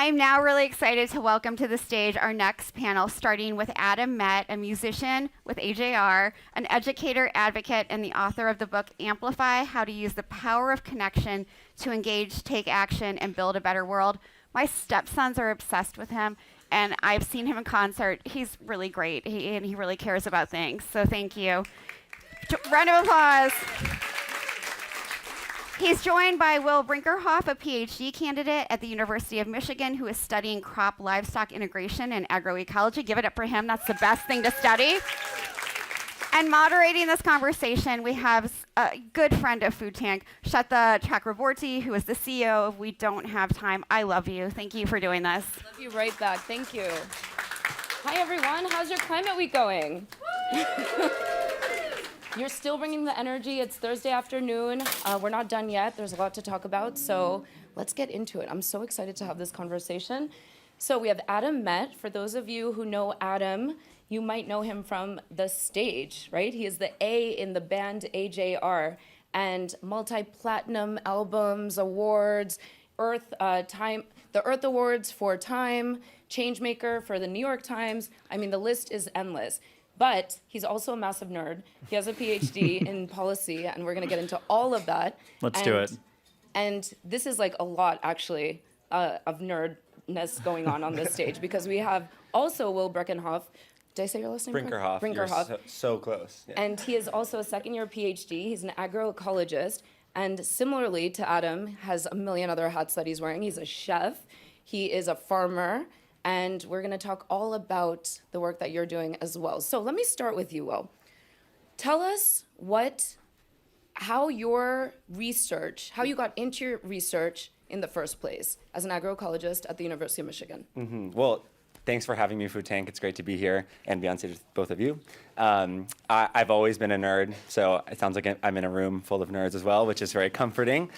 I'm now really excited to welcome to the stage our next panel, starting with Adam Met, a musician with AJR, an educator, advocate, and the author of the book Amplify: How to Use the Power of Connection to Engage, Take Action, and Build a Better World. My stepsons are obsessed with him, and I've seen him in concert. He's really great, and he really cares about things, so thank you. Round of applause. He's joined by Will Brikerhoff, a PhD candidate at the University of Michigan who is studying crop livestock integration and agroecology. Give it up for him. That's the best thing to study. And moderating this conversation, we have a good friend of Food Tank, Sweta Chakraborty, who is the CEO of We Don't Have Time. I love you. Thank you for doing this. Love you right back. Thank you. Hi, everyone. How's your Climate Week going? You're still bringing the energy. It's Thursday afternoon. We're not done yet. There's a lot to talk about, so let's get into it. I'm so excited to have this conversation. So we have Adam Met. For those of you who know Adam, you might know him from the stage, right? He is the A in the band AJR, and multi-platinum albums, awards, the Earth Awards for Time, Changemaker for the New York Times. I mean, the list is endless. But he's also a massive nerd. He has a PhD in policy, and we're going to get into all of that. Let's do it. And this is like a lot, actually, of nerdness going on this stage, because we have also Will Brikerhoff. Did I say your last name? Brikerhoff. Brikerhoff. You're so close. Yeah. And he is also a second-year PhD. He's an agroecologist, and similarly to Adam, has a million other hats that he's wearing. He's a chef. He is a farmer. And we're going to talk all about the work that you're doing as well. So let me start with you, Will. Tell us how you got into your research in the first place as an agroecologist at the University of Michigan. Mm-hmm. Well, thanks for having me, Food Tank. It's great to be here and be on stage with both of you. I've always been a nerd, so it sounds like I'm in a room full of nerds as well, which is very comforting.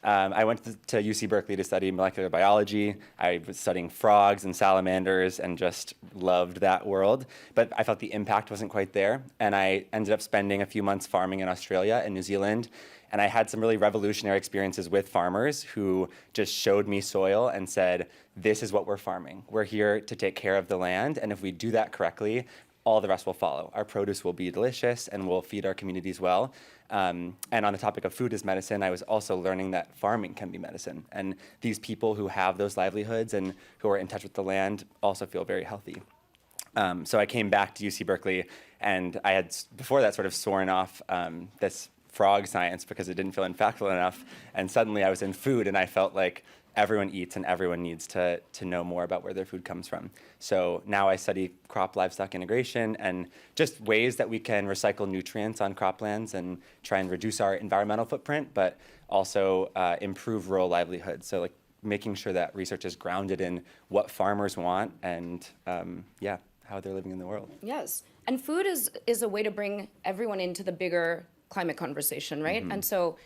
I went to UC Berkeley to study molecular biology. I was studying frogs and salamanders and just loved that world. But I felt the impact wasn't quite there. And I ended up spending a few months farming in Australia and New Zealand. And I had some really revolutionary experiences with farmers who just showed me soil and said, this is what we're farming. We're here to take care of the land. And if we do that correctly, all the rest will follow. Our produce will be delicious and we'll feed our communities well. And on the topic of food as medicine, I was also learning that farming can be medicine. And these people who have those livelihoods and who are in touch with the land also feel very healthy. So I came back to UC Berkeley, and I had, before that, sort of sworn off this frog science because it didn't feel impactful enough. And suddenly I was in food, and I felt like everyone eats and everyone needs to know more about where their food comes from. So now I study crop livestock integration and just ways that we can recycle nutrients on croplands and try and reduce our environmental footprint, but also improve rural livelihoods. So like making sure that research is grounded in what farmers want and how they're living in the world. Yes, and food is a way to bring everyone into the bigger climate conversation, right? Mm-hmm. And so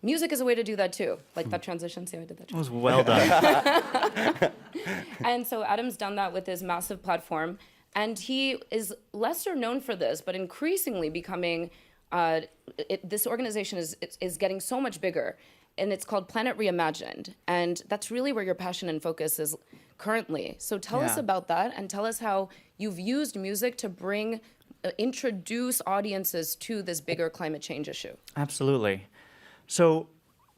music is a way to do that too. Like that transition, see how I did that? It was well done. And so Adam's done that with his massive platform. And he is lesser known for this, but increasingly becoming, this organization is getting so much bigger. And it's called Planet Reimagined. And that's really where your passion and focus is currently. So tell us about that, and tell us how you've used music to introduce audiences to this bigger climate change issue. Absolutely. So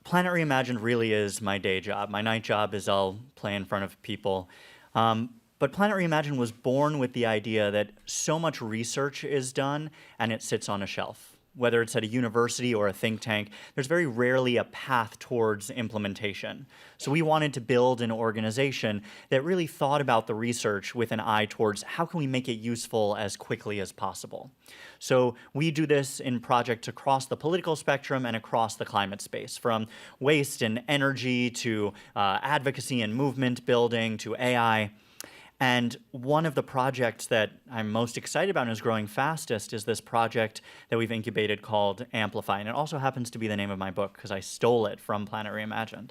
Planet Reimagined really is my day job. My night job is I'll play in front of people. But Planet Reimagined was born with the idea that so much research is done and it sits on a shelf. Whether it's at a university or a think tank, there's very rarely a path towards implementation. So we wanted to build an organization that really thought about the research with an eye towards how can we make it useful as quickly as possible. So we do this in projects across the political spectrum and across the climate space, from waste and energy to advocacy and movement building to AI. And one of the projects that I'm most excited about and is growing fastest is this project that we've incubated called Amplify. And it also happens to be the name of my book because I stole it from Planet Reimagined.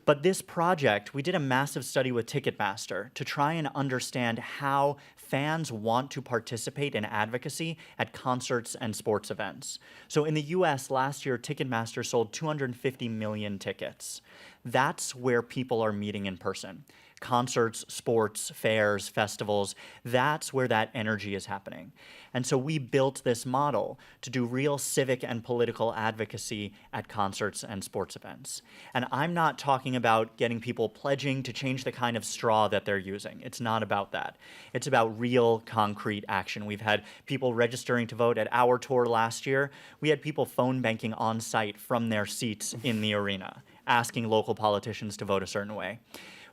But this project, we did a massive study with Ticketmaster to try and understand how fans want to participate in advocacy at concerts and sports events. So in the US last year, Ticketmaster sold 250 million tickets. that's where people are meeting in person. Concerts, sports, fairs, festivals, that's where that energy is happening. And so we built this model to do real civic and political advocacy at concerts and sports events. And I'm not talking about getting people pledging to change the kind of straw that they're using. It's not about that. It's about real, concrete action. We've had people registering to vote at our tour last year. We had people phone banking on site from their seats in the arena, asking local politicians to vote a certain way.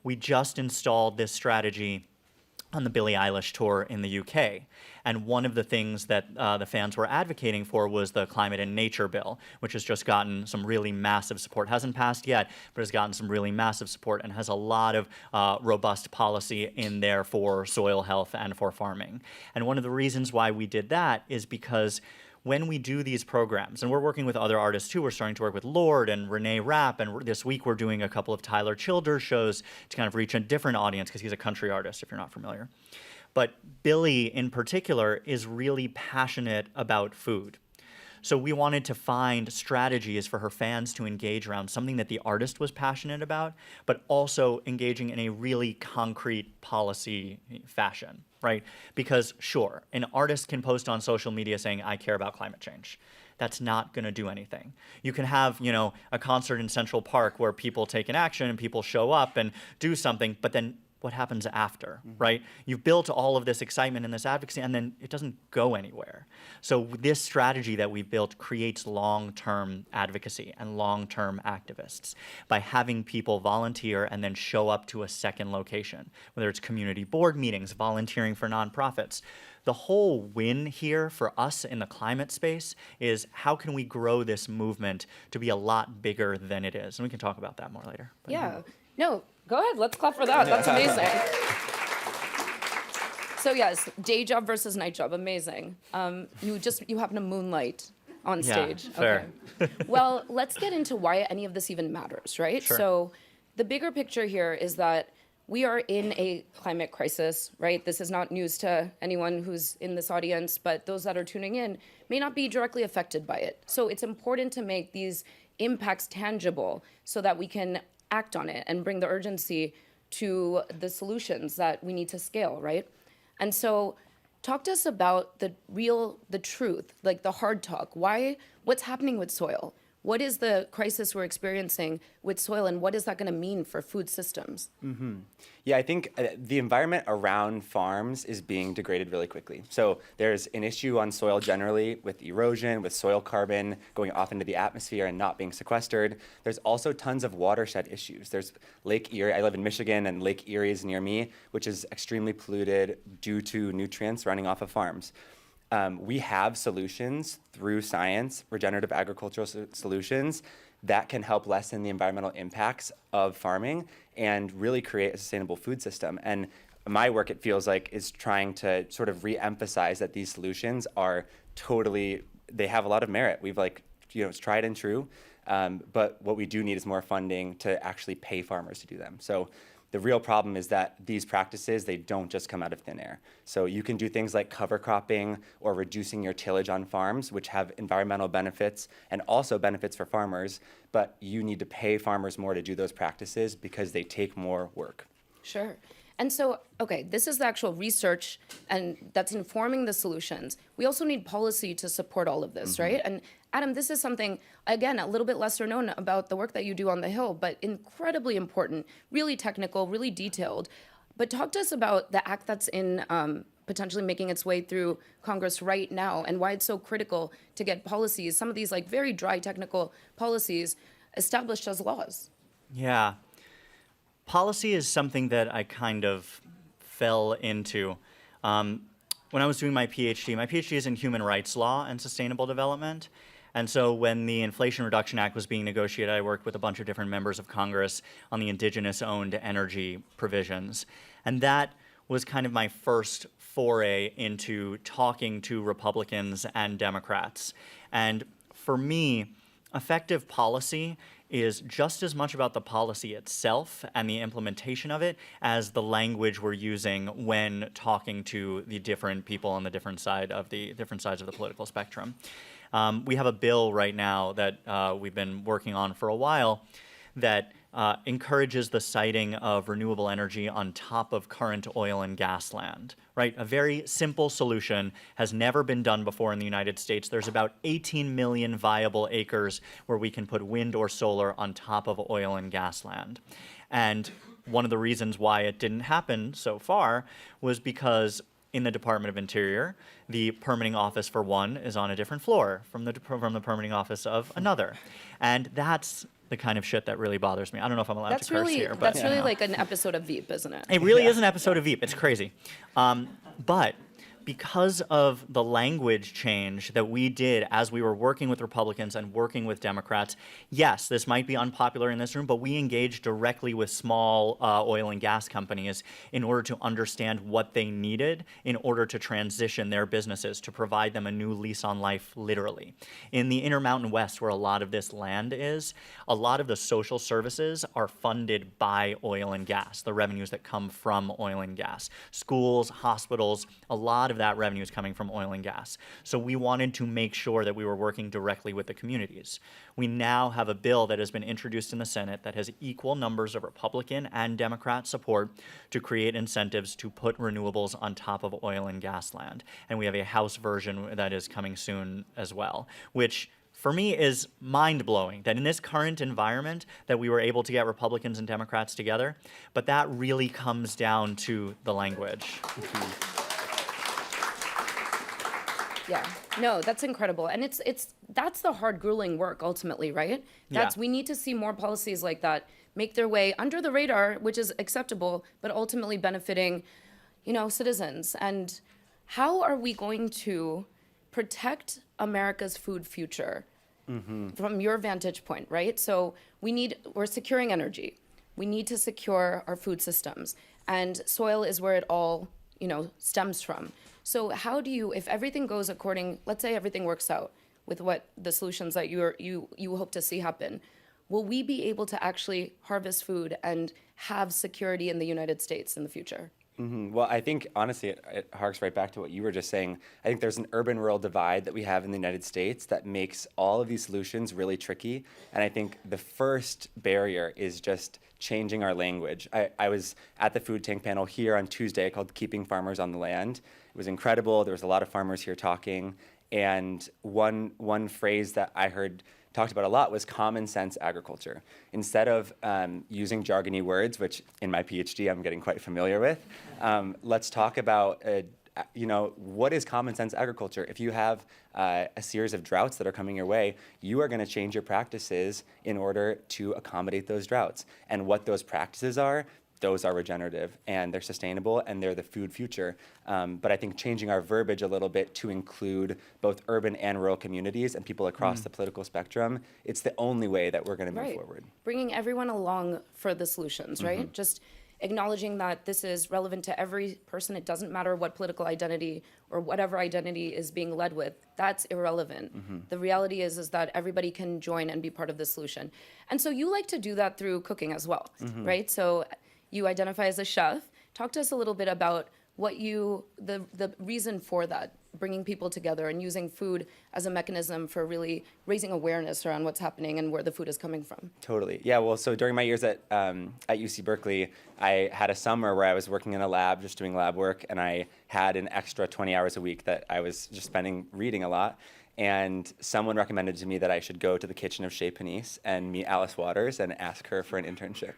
We just installed this strategy on the Billie Eilish tour in the UK. And one of the things that the fans were advocating for was the Climate and Nature Bill, which has just gotten some really massive support. Hasn't passed yet, but has gotten some really massive support and has a lot of robust policy in there for soil health and for farming. And one of the reasons why we did that is because when we do these programs, and we're working with other artists too, we're starting to work with Lorde and Renee Rapp, and this week we're doing a couple of Tyler Childers shows to kind of reach a different audience because he's a country artist, if you're not familiar. But Billy, in particular, is really passionate about food. So we wanted to find strategies for her fans to engage around something that the artist was passionate about, but also engaging in a really concrete policy fashion, right? Because sure, an artist can post on social media saying, I care about climate change. That's not going to do anything. You can have, a concert in Central Park where people take an action and people show up and do something, but then what happens after, right? You've built all of this excitement and this advocacy, and then it doesn't go anywhere. So this strategy that we've built creates long-term advocacy and long-term activists by having people volunteer and then show up to a second location, whether it's community board meetings, volunteering for nonprofits. The whole win here for us in the climate space is how can we grow this movement to be a lot bigger than it is? And we can talk about that more later. But Yeah. No, go ahead. Let's clap for that. That's amazing. So yes, day job versus night job. Amazing. You happen to moonlight on stage. Yeah, fair. Okay. Well, let's get into why any of this even matters, right? Sure. So the bigger picture here is that we are in a climate crisis, right? This is not news to anyone who's in this audience, but those that are tuning in may not be directly affected by it. So it's important to make these impacts tangible so that we can act on it and bring the urgency to the solutions that we need to scale, right? And so talk to us about the truth, like the hard talk. What's happening with soil? What is the crisis we're experiencing with soil, and what is that going to mean for food systems? Yeah, I think the environment around farms is being degraded really quickly. So there's an issue on soil generally with erosion, with soil carbon going off into the atmosphere and not being sequestered. There's also tons of watershed issues. There's Lake Erie. I live in Michigan, and Lake Erie is near me, which is extremely polluted due to nutrients running off of farms. We have solutions through science, regenerative agricultural solutions that can help lessen the environmental impacts of farming and really create a sustainable food system. And my work, it feels like, is trying to sort of re-emphasize that these solutions are they have a lot of merit. We've it's tried and true, but what we do need is more funding to actually pay farmers to do them. So the real problem is that these practices, they don't just come out of thin air. So you can do things like cover cropping or reducing your tillage on farms, which have environmental benefits and also benefits for farmers, but you need to pay farmers more to do those practices because they take more work. Sure. And so, okay, this is the actual research and that's informing the solutions. We also need policy to support all of this, right? And Adam, this is something, again, a little bit lesser known about the work that you do on the Hill, but incredibly important, really technical, really detailed. But talk to us about the act that's in potentially making its way through Congress right now and why it's so critical to get policies, some of these very dry technical policies, established as laws. Yeah. Policy is something that I kind of fell into. When I was doing my PhD is in human rights law and sustainable development. And so when the Inflation Reduction Act was being negotiated, I worked with a bunch of different members of Congress on the indigenous-owned energy provisions. And that was kind of my first foray into talking to Republicans and Democrats. And for me, effective policy is just as much about the policy itself and the implementation of it as the language we're using when talking to the different people on the different sides of the political spectrum. We have a bill right now that we've been working on for a while that encourages the siting of renewable energy on top of current oil and gas land, right? A very simple solution, has never been done before in the United States. There's about 18 million viable acres where we can put wind or solar on top of oil and gas land. And one of the reasons why it didn't happen so far was because in the Department of Interior, the permitting office for one is on a different floor from the permitting office of another. And that's the kind of shit that really bothers me. I don't know if I'm allowed to curse here, but that's really like an episode of Veep, isn't it? it really is an episode of Veep. It's crazy. But because of the language change that we did as we were working with Republicans and working with Democrats, yes, this might be unpopular in this room, but we engaged directly with small oil and gas companies in order to understand what they needed in order to transition their businesses, to provide them a new lease on life, literally. In the Intermountain West, where a lot of this land is, a lot of the social services are funded by oil and gas, the revenues that come from oil and gas. Schools, hospitals, a lot of that revenue is coming from oil and gas. So we wanted to make sure that we were working directly with the communities. We now have a bill that has been introduced in the Senate that has equal numbers of Republican and Democrat support to create incentives to put renewables on top of oil and gas land. And we have a House version that is coming soon as well, which for me is mind-blowing that in this current environment that we were able to get Republicans and Democrats together, but that really comes down to the language. Yeah, no, that's incredible. And that's the hard, grueling work ultimately, right? We need to see more policies like that make their way under the radar, which is acceptable, but ultimately benefiting, citizens. And how are we going to protect America's food future from your vantage point, right? So we're securing energy. We need to secure our food systems, and soil is where it all, stems from. So how do you, if everything goes according, let's say everything works out with what the solutions that you hope to see happen, will we be able to actually harvest food and have security in the United States in the future? Well, I think, honestly, it harks right back to what you were just saying. I think there's an urban-rural divide that we have in the United States that makes all of these solutions really tricky. And I think the first barrier is just changing our language. I was at the food tank panel here on Tuesday called Keeping Farmers on the Land. It was incredible. There was a lot of farmers here talking. And one phrase that I heard talked about a lot was common sense agriculture. Instead of using jargony words, which in my PhD I'm getting quite familiar with, let's talk about what is common sense agriculture? If you have a series of droughts that are coming your way, you are going to change your practices in order to accommodate those droughts. And what those practices are, those are regenerative and they're sustainable and they're the food future. But I think changing our verbiage a little bit to include both urban and rural communities and people across the political spectrum, it's the only way that we're going to move forward. Bringing everyone along for the solutions, right? Just acknowledging that this is relevant to every person. It doesn't matter what political identity or whatever identity is being led with. That's irrelevant. The reality is that everybody can join and be part of the solution. And so you like to do that through cooking as well, right? So you identify as a chef. Talk to us a little bit about what the reason for that, bringing people together and using food as a mechanism for really raising awareness around what's happening and where the food is coming from. Totally. Yeah, well, so during my years at UC Berkeley, I had a summer where I was working in a lab, just doing lab work, and I had an extra 20 hours a week that I was just spending reading a lot. And someone recommended to me that I should go to the kitchen of Chez Panisse and meet Alice Waters and ask her for an internship.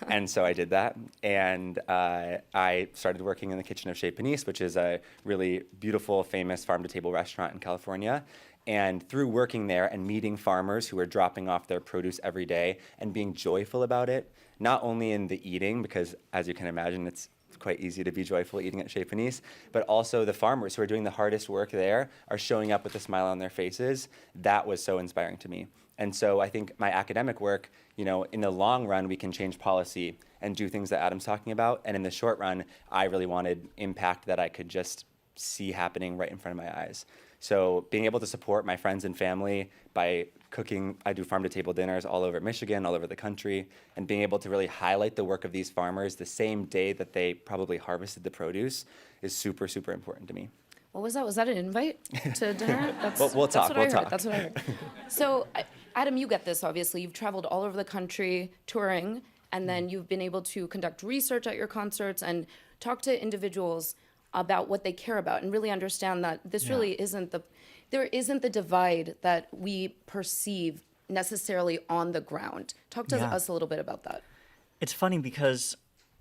And so I did that. And I started working in the kitchen of Chez Panisse, which is a really beautiful, famous farm-to-table restaurant in California. And through working there and meeting farmers who were dropping off their produce every day and being joyful about it, not only in the eating, because as you can imagine, it's quite easy to be joyful eating at Chez Panisse, but also the farmers who are doing the hardest work there are showing up with a smile on their faces. That was so inspiring to me. And so I think my academic work, in the long run, we can change policy and do things that Adam's talking about. And in the short run, I really wanted impact that I could just see happening right in front of my eyes. So being able to support my friends and family by cooking, I do farm-to-table dinners all over Michigan, all over the country, and being able to really highlight the work of these farmers the same day that they probably harvested the produce is super, super important to me. What was that? Was that an invite to dinner? We'll talk. That's what I heard. So Adam, you get this, obviously. You've traveled all over the country touring, and then you've been able to conduct research at your concerts and talk to individuals about what they care about and really understand that this really there isn't the divide that we perceive necessarily on the ground. Talk to us a little bit about that. It's funny because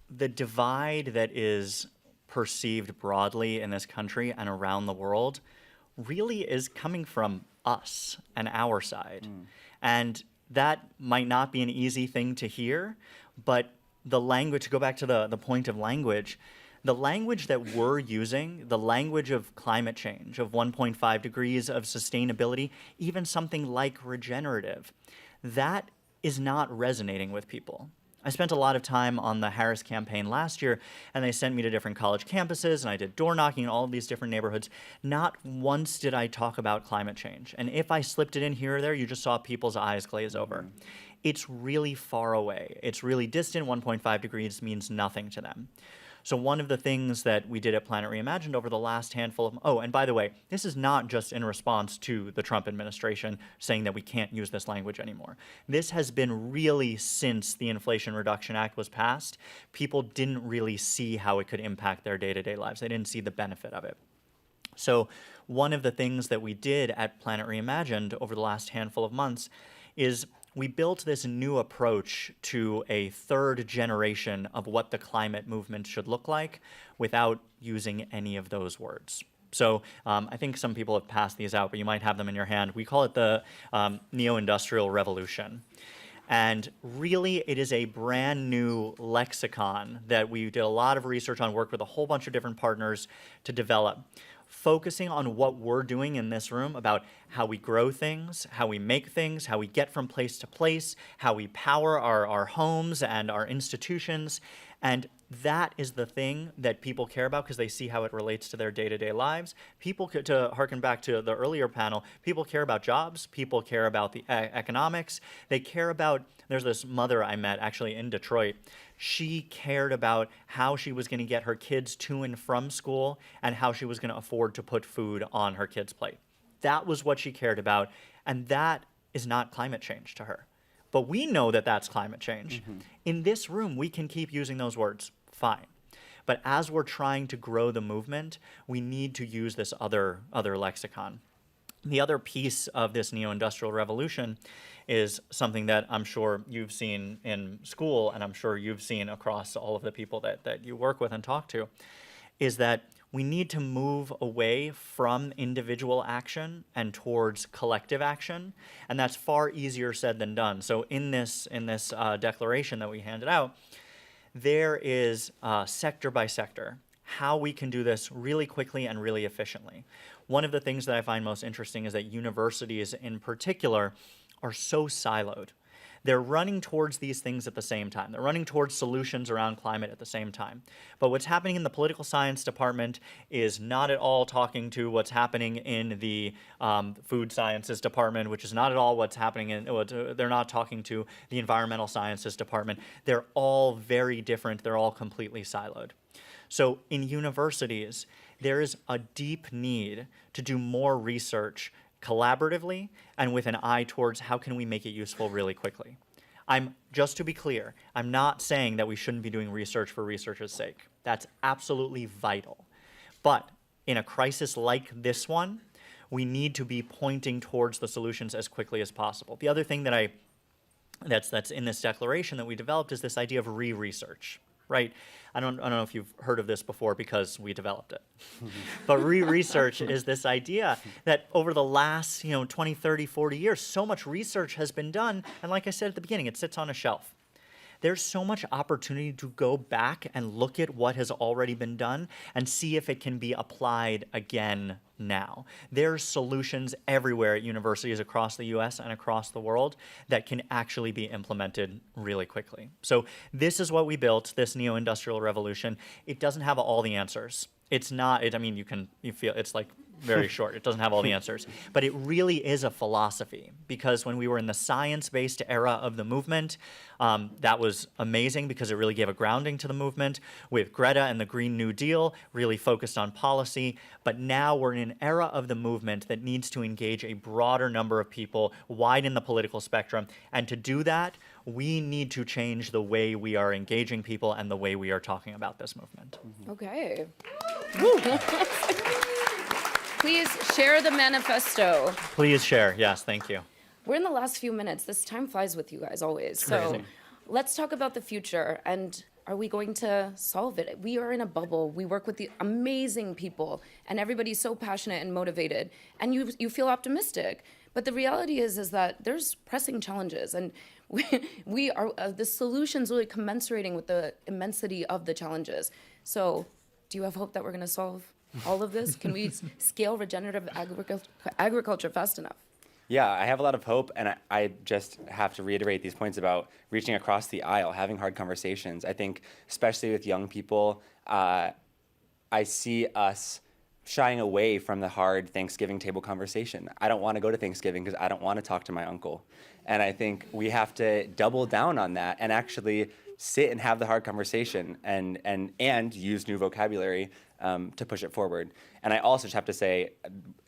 the divide that is perceived broadly in this country and around the world really is coming from us and our side. And that might not be an easy thing to hear, but the language, to go back to the point of language, the language that we're using, the language of climate change, of 1.5 degrees, of sustainability, even something like regenerative, that is not resonating with people. I spent a lot of time on the Harris campaign last year, and they sent me to different college campuses, and I did door knocking in all of these different neighborhoods. Not once did I talk about climate change. And if I slipped it in here or there, you just saw people's eyes glaze over. It's really far away. It's really distant. 1.5 degrees means nothing to them. So one of the things that we did at Planet Reimagined over the last handful of, oh, and by the way, this is not just in response to the Trump administration saying that we can't use this language anymore. This has been really since the Inflation Reduction Act was passed. People didn't really see how it could impact their day-to-day lives. They didn't see the benefit of it. So one of the things that we did at Planet Reimagined over the last handful of months is we built this new approach to a third generation of what the climate movement should look like without using any of those words. So I think some people have passed these out, but you might have them in your hand. We call it the neo-industrial revolution. And really, it is a brand new lexicon that we did a lot of research on, worked with a whole bunch of different partners to develop, focusing on what we're doing in this room about how we grow things, how we make things, how we get from place to place, how we power our homes and our institutions. And that is the thing that people care about because they see how it relates to their day-to-day lives. People, to harken back to the earlier panel, people care about jobs, people care about the economics, they care about, there's this mother I met actually in Detroit. She cared about how she was going to get her kids to and from school and how she was going to afford to put food on her kids' plate. That was what she cared about, and that is not climate change to her. But we know that that's climate change. In this room, we can keep using those words, fine. But as we're trying to grow the movement, we need to use this other lexicon. The other piece of this neo-industrial revolution is something that I'm sure you've seen in school, and I'm sure you've seen across all of the people that you work with and talk to, is that we need to move away from individual action and towards collective action, and that's far easier said than done. So in this declaration that we handed out, there is sector by sector how we can do this really quickly and really efficiently. One of the things that I find most interesting is that universities in particular are so siloed. They're running towards these things at the same time. They're running towards solutions around climate at the same time. But what's happening in the political science department is not at all talking to what's happening in the food sciences department, which is not at all what's happening in, they're not talking to the environmental sciences department. They're all very different. They're all completely siloed. So in universities, there is a deep need to do more research collaboratively and with an eye towards how can we make it useful really quickly. Just to be clear, I'm not saying that we shouldn't be doing research for research's sake. That's absolutely vital. But in a crisis like this one, we need to be pointing towards the solutions as quickly as possible. The other thing that's in this declaration that we developed is this idea of re-research. Right? I don't know if you've heard of this before because we developed it. But re-research is this idea that over the last 20, 30, 40 years, so much research has been done. And like I said at the beginning, it sits on a shelf. There's so much opportunity to go back and look at what has already been done and see if it can be applied again now. There's solutions everywhere at universities across the US and across the world that can actually be implemented really quickly. So this is what we built, this neo-industrial revolution. It doesn't have all the answers. It's not, you feel it's like very short. It doesn't have all the answers. But it really is a philosophy, because when we were in the science-based era of the movement, that was amazing because it really gave a grounding to the movement. With Greta and the Green New Deal, really focused on policy. But now we're in an era of the movement that needs to engage a broader number of people, widen the political spectrum. And to do that, we need to change the way we are engaging people and the way we are talking about this movement. Okay. Please share the manifesto. Please share. Yes, thank you. We're in the last few minutes. This time flies with you guys always. So crazy. let's talk about the future. And are we going to solve it? We are in a bubble. We work with the amazing people, and everybody's so passionate and motivated. And you feel optimistic. But the reality is that there's pressing challenges, and we are the solutions really commensurating with the immensity of the challenges. So do you have hope that we're going to solve all of this? Can we scale regenerative agriculture fast enough? Yeah, I have a lot of hope, and I just have to reiterate these points about reaching across the aisle, having hard conversations. I think, especially with young people, I see us shying away from the hard Thanksgiving table conversation. I don't want to go to Thanksgiving because I don't want to talk to my uncle. And I think we have to double down on that and actually sit and have the hard conversation and use new vocabulary to push it forward. And I also just have to say,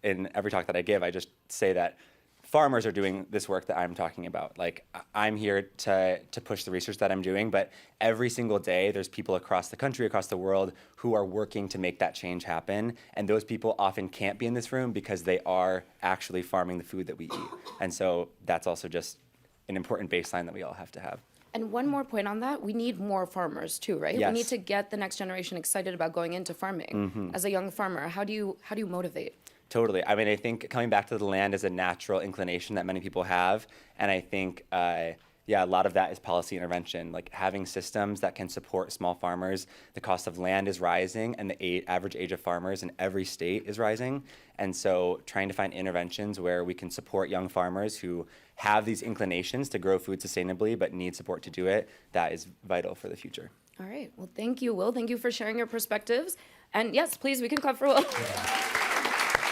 in every talk that I give, I just say that farmers are doing this work that I'm talking about. Like, I'm here to push the research that I'm doing, but every single day there's people across the country, across the world, who are working to make that change happen. And those people often can't be in this room because they are actually farming the food that we eat. And so that's also just an important baseline that we all have to have. And one more point on that, we need more farmers too, right? Yes. We need to get the next generation excited about going into farming. As a young farmer, how do you motivate? Totally. I mean, I think coming back to the land is a natural inclination that many people have. And I think, a lot of that is policy intervention, like having systems that can support small farmers. The cost of land is rising, and the average age of farmers in every state is rising. And so trying to find interventions where we can support young farmers who have these inclinations to grow food sustainably but need support to do it, that is vital for the future. All right. Well, thank you, Will. Thank you for sharing your perspectives. And yes, please, we can clap for Will.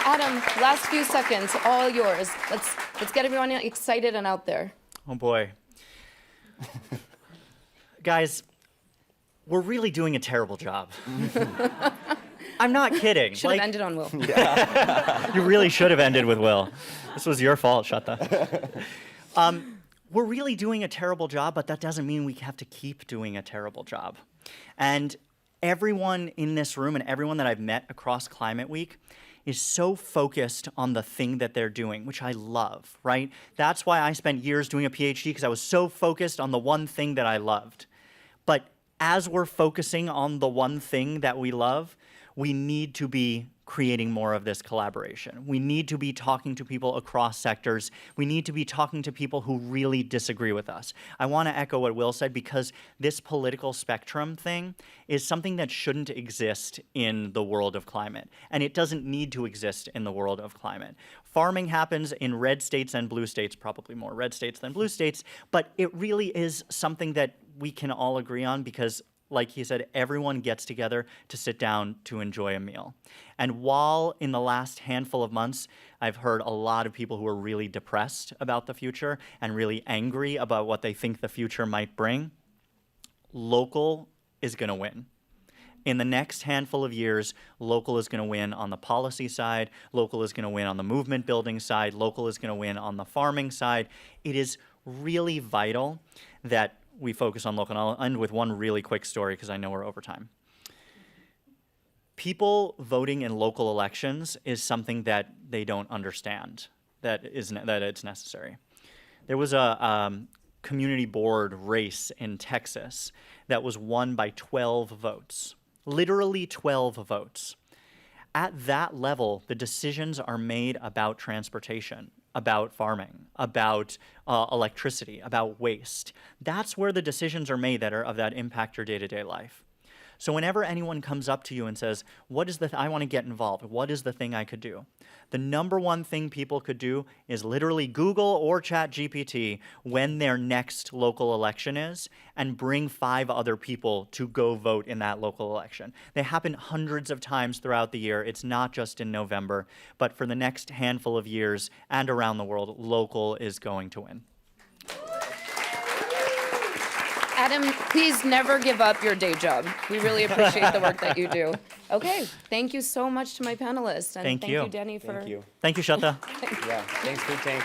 Adam, last few seconds, all yours. Let's get everyone excited and out there. Oh boy. Guys, we're really doing a terrible job. I'm not kidding. Should have ended on Will. You really should have ended with Will. This was your fault, Sweta. We're really doing a terrible job, but that doesn't mean we have to keep doing a terrible job. And everyone in this room and everyone that I've met across Climate Week is so focused on the thing that they're doing, which I love, right? That's why I spent years doing a PhD, because I was so focused on the one thing that I loved. But as we're focusing on the one thing that we love, we need to be creating more of this collaboration. We need to be talking to people across sectors. We need to be talking to people who really disagree with us. I want to echo what Will said, because this political spectrum thing is something that shouldn't exist in the world of climate. And it doesn't need to exist in the world of climate. Farming happens in red states and blue states, probably more red states than blue states, but it really is something that we can all agree on, because like he said, everyone gets together to sit down to enjoy a meal. And while in the last handful of months, I've heard a lot of people who are really depressed about the future and really angry about what they think the future might bring, local is going to win. In the next handful of years, local is going to win on the policy side, local is going to win on the movement building side, local is going to win on the farming side. It is really vital that we focus on local. And I'll end with one really quick story because I know we're over time. People voting in local elections is something that they don't understand, that it's necessary. There was a community board race in Texas that was won by 12 votes, literally 12 votes. At that level, the decisions are made about transportation, about farming, about electricity, about waste. That's where the decisions are made that impact your day-to-day life. So whenever anyone comes up to you and says, what is I want to get involved, what is the thing I could do? The number one thing people could do is literally Google or ChatGPT when their next local election is and bring 5 other people to go vote in that local election. They happen hundreds of times throughout the year. It's not just in November, but for the next handful of years and around the world, local is going to win. Adam, please never give up your day job. We really appreciate the work that you do. Okay, thank you so much to my panelists. And Thank you. Danny, for... Thank you. Thank you, Sweta. Yeah, thanks, Food Tank.